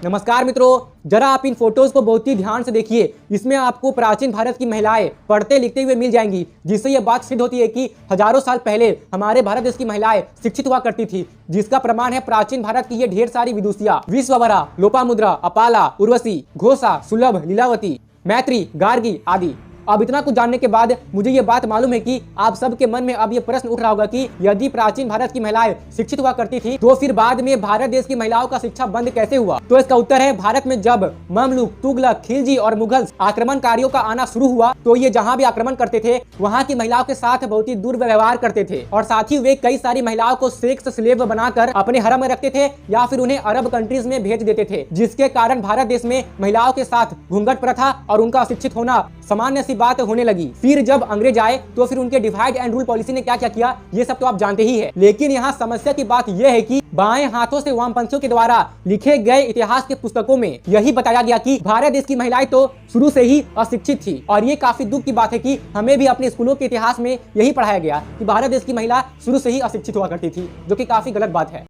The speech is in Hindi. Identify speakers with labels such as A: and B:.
A: नमस्कार मित्रों, जरा आप इन फोटोज को बहुत ही ध्यान से देखिए। इसमें आपको प्राचीन भारत की महिलाएं पढ़ते लिखते हुए मिल जाएंगी, जिससे यह बात सिद्ध होती है कि हजारों साल पहले हमारे भारत देश की महिलाएं शिक्षित हुआ करती थी। जिसका प्रमाण है प्राचीन भारत की ये ढेर सारी विदुषिया विश्ववरा, लोपामुद्रा, अपाला, उर्वशी, घोषा, सुलभ, लीलावती, मैत्री, गार्गी आदि। अब इतना कुछ जानने के बाद मुझे ये बात मालूम है कि आप सबके मन में अब ये प्रश्न उठ रहा होगा कि यदि प्राचीन भारत की महिलाएं शिक्षित हुआ करती थी तो फिर बाद में भारत देश की महिलाओं का शिक्षा बंद कैसे हुआ। तो इसका उत्तर है, भारत में जब ममलूक, तुगलक, खिलजी और मुगल आक्रमणकारियों का आना शुरू हुआ तो ये जहाँ भी आक्रमण करते थे वहाँ की महिलाओं के साथ बहुत ही दुर्व्यवहार करते थे और साथ ही वे कई सारी महिलाओं को सेक्स स्लेव बनाकर अपने हरम में रखते थे या फिर उन्हें अरब कंट्रीज में भेज देते थे, जिसके कारण भारत देश में महिलाओं के साथ घूंघट प्रथा और उनका अशिक्षित होना सामान्य सी बात होने लगी। फिर जब अंग्रेज आए तो फिर उनके डिवाइड एंड रूल पॉलिसी ने क्या क्या किया ये सब तो आप जानते ही है। लेकिन यहाँ समस्या की बात यह है कि बाएं हाथों से वामपंथियों के द्वारा लिखे गए इतिहास के पुस्तकों में यही बताया गया कि भारत देश की महिलाएं तो शुरू से ही अशिक्षित थी। और ये काफी दुख की बात है कि हमें भी अपने स्कूलों के इतिहास में यही पढ़ाया गया कि भारत देश की महिला शुरू से ही अशिक्षित हुआ करती थी, जो कि काफी गलत बात है।